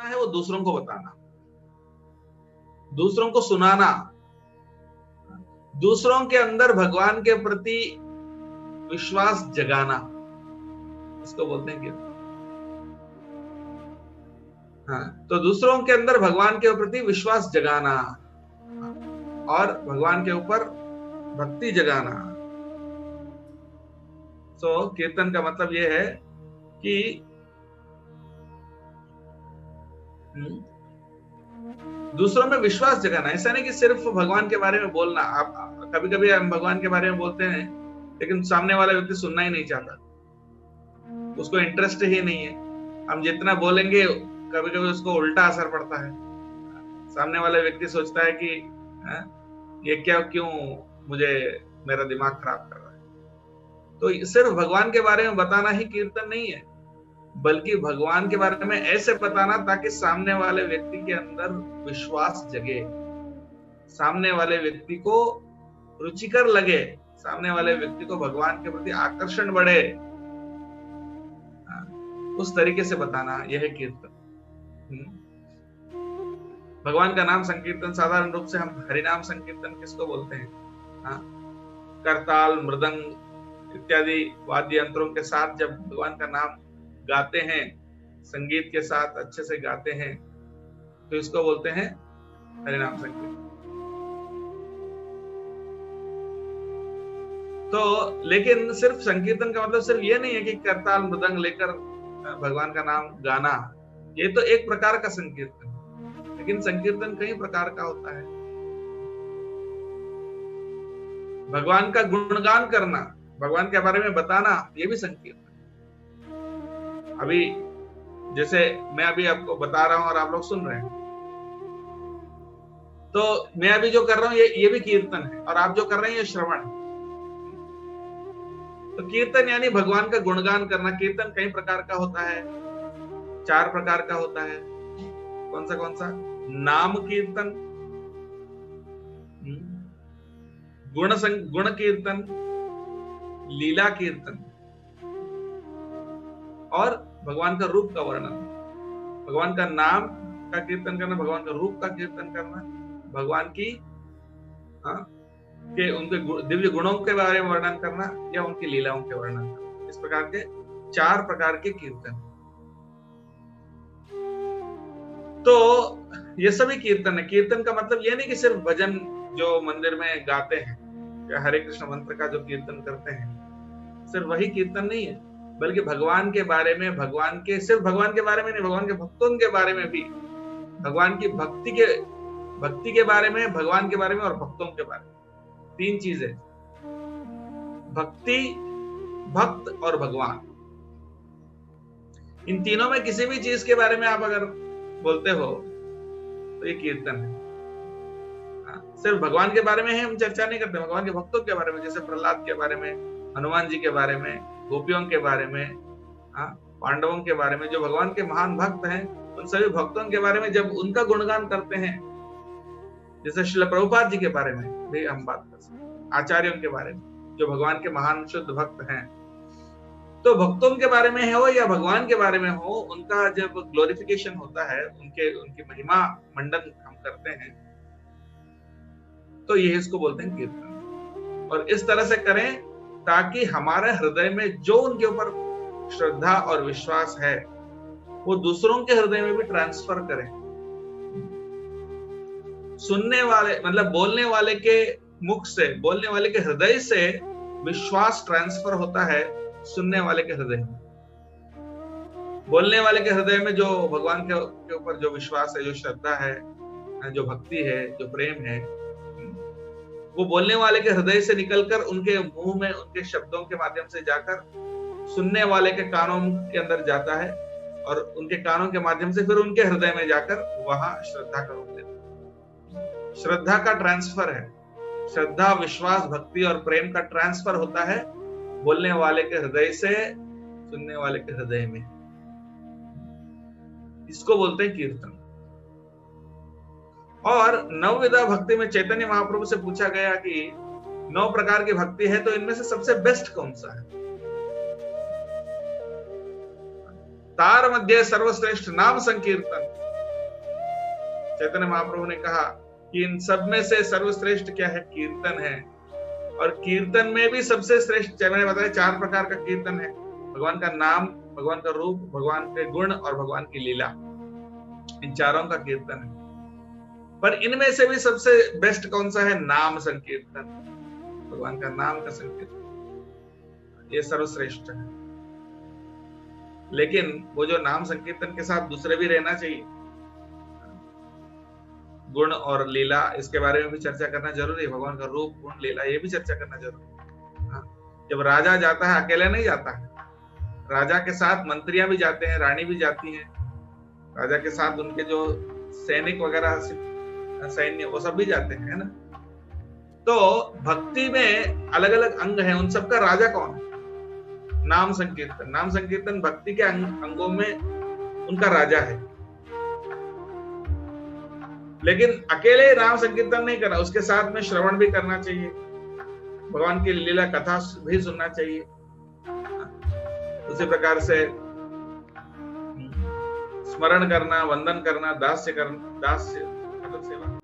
है वो दूसरों को बताना, दूसरों को सुनाना, दूसरों के अंदर भगवान के प्रति विश्वास जगाना, इसको बोलते हैं कीर्तन। हाँ, तो दूसरों के अंदर भगवान के प्रति विश्वास जगाना और भगवान के ऊपर भक्ति जगाना। तो कीर्तन का मतलब यह है कि दूसरों में विश्वास जगाना। ऐसा नहीं कि सिर्फ भगवान के बारे में बोलना। आप कभी कभी हम भगवान के बारे में बोलते हैं लेकिन सामने वाला व्यक्ति सुनना ही नहीं चाहता, उसको इंटरेस्ट ही नहीं है। हम जितना बोलेंगे कभी कभी उसको उल्टा असर पड़ता है। सामने वाला व्यक्ति सोचता है कि ये क्यों मुझे मेरा दिमाग खराब कर रहा है। तो सिर्फ भगवान के बारे में बताना ही कीर्तन नहीं है, बल्कि भगवान के बारे में ऐसे बताना ताकि सामने वाले व्यक्ति के अंदर विश्वास जगे, सामने वाले व्यक्ति को रुचिकर लगे, सामने वाले व्यक्ति को भगवान के प्रति आकर्षण बढ़े, उस तरीके से बताना, यह है कीर्तन। भगवान का नाम संकीर्तन, साधारण रूप से हम हरिनाम संकीर्तन किसको बोलते हैं? करताल, मृदंग इत्यादि वाद्य यंत्रों के साथ जब भगवान का नाम गाते हैं, संगीत के साथ अच्छे से गाते हैं, तो इसको बोलते हैं हरिनाम संकीर्तन। तो लेकिन सिर्फ संकीर्तन का मतलब सिर्फ ये नहीं है कि करताल मृदंग लेकर भगवान का नाम गाना, ये तो एक प्रकार का संकीर्तन है, लेकिन संकीर्तन कई प्रकार का होता है। भगवान का गुणगान करना, भगवान के बारे में बताना, ये भी संकीर्तन। अभी जैसे मैं अभी आपको बता रहा हूं और आप लोग सुन रहे हैं, तो मैं अभी जो कर रहा हूं ये भी कीर्तन है, और आप जो कर रहे हैं ये श्रवण है। तो कीर्तन यानी भगवान का गुणगान करना। कीर्तन कई प्रकार का होता है, 4 प्रकार का होता है। कौन सा? नाम कीर्तन, गुण कीर्तन, लीला कीर्तन और भगवान का रूप का वर्णन। भगवान का नाम का कीर्तन करना, भगवान का रूप का कीर्तन करना, भगवान की के उनके दिव्य गुणों के बारे में वर्णन करना या उनकी लीलाओं के वर्णन करना। इस प्रकार के 4 प्रकार के कीर्तन। तो ये सभी कीर्तन है। कीर्तन का मतलब ये नहीं कि सिर्फ भजन जो मंदिर में गाते हैं या हरे कृष्ण मंत्र का जो कीर्तन करते हैं, सिर्फ वही कीर्तन नहीं है, बल्कि भगवान के बारे में, सिर्फ भगवान के बारे में नहीं, भगवान के भक्तों के बारे में भी, भगवान की भक्ति के बारे में, भगवान के बारे में और भक्तों के बारे में। 3 चीजें, भक्ति, भक्त और भगवान। इन तीनों में किसी भी चीज के बारे में आप अगर बोलते हो तो ये कीर्तन है। सिर्फ भगवान के बारे में हम चर्चा नहीं करते, भगवान के भक्तों के बारे में, जैसे प्रहलाद के बारे में, हनुमान जी के बारे में, गोपियों के बारे में, पांडवों के बारे में, जो भगवान के महान भक्त हैं, उन सभी भक्तों के बारे में जब उनका गुणगान करते हैं, जैसे श्रील प्रभुपाद जी के बारे में भी हम बात कर सकते हैं, आचार्यों के बारे में जो भगवान के महान शुद्ध भक्त हैं। तो भक्तों के बारे में हो या भगवान के बारे में हो, उनका जब ग्लोरिफिकेशन होता है, उनकी महिमा मंडन हम करते हैं, तो ये इसको बोलते हैं कीर्तन। और इस तरह से करें ताकि हमारे हृदय में जो उनके ऊपर श्रद्धा और विश्वास है वो दूसरों के हृदय में भी ट्रांसफर करें। सुनने वाले मतलब बोलने वाले के मुख से, बोलने वाले के हृदय से विश्वास ट्रांसफर होता है सुनने वाले के हृदय में। बोलने वाले के हृदय में जो भगवान के ऊपर जो विश्वास है, जो श्रद्धा है, जो भक्ति है, जो प्रेम है, वो बोलने वाले के हृदय से निकलकर उनके मुंह में, उनके शब्दों के माध्यम से जाकर सुनने वाले के कानों के अंदर जाता है, और उनके कानों के माध्यम से फिर उनके हृदय में जाकर वहां श्रद्धा का रूप लेता है। श्रद्धा का ट्रांसफर है। श्रद्धा, विश्वास, भक्ति और प्रेम का ट्रांसफर होता है बोलने वाले के हृदय से सुनने वाले के हृदय में। इसको बोलते हैं कीर्तन। और नवविधा भक्ति में चैतन्य महाप्रभु से पूछा गया कि 9 प्रकार की भक्ति है, तो इनमें से सबसे बेस्ट कौन सा है? तार मध्य सर्वश्रेष्ठ नाम संकीर्तन, चैतन्य महाप्रभु ने कहा कि इन सब में से सर्वश्रेष्ठ क्या है? कीर्तन है। और कीर्तन में भी सबसे श्रेष्ठ, मैंने बताया 4 प्रकार का कीर्तन है। भगवान का नाम, भगवान का रूप, भगवान के गुण और भगवान की लीला, इन चारों का कीर्तन है। पर इनमें से भी सबसे बेस्ट कौन सा है? नाम संकीर्तन, भगवान का नाम का संकीर्तन, ये सर्वश्रेष्ठ है। लेकिन वो जो नाम संकीर्तन के साथ दूसरे भी रहना चाहिए, गुण और लीला, इसके बारे में भी चर्चा करना जरूरी है। भगवान का रूप, गुण, लीला, ये भी चर्चा करना जरूरी है। जब राजा जाता है अकेले नहीं जाता है, राजा के साथ मंत्रियां भी जाते हैं, रानी भी जाती हैं, राजा के साथ उनके जो सैनिक वगैरह, सैन्य, वो सब भी जाते हैं, है ना। तो भक्ति में अलग अलग अंग हैं, उन सबका राजा कौन है? नाम संकीर्तन। नाम संकीर्तन भक्ति के अंगों में उनका राजा है। लेकिन अकेले नाम संकीर्तन नहीं करना, उसके साथ में श्रवण भी करना चाहिए, भगवान की लीला कथा भी सुनना चाहिए। उसी प्रकार से स्मरण करना, वंदन करना, दास्य मतलब सेवा।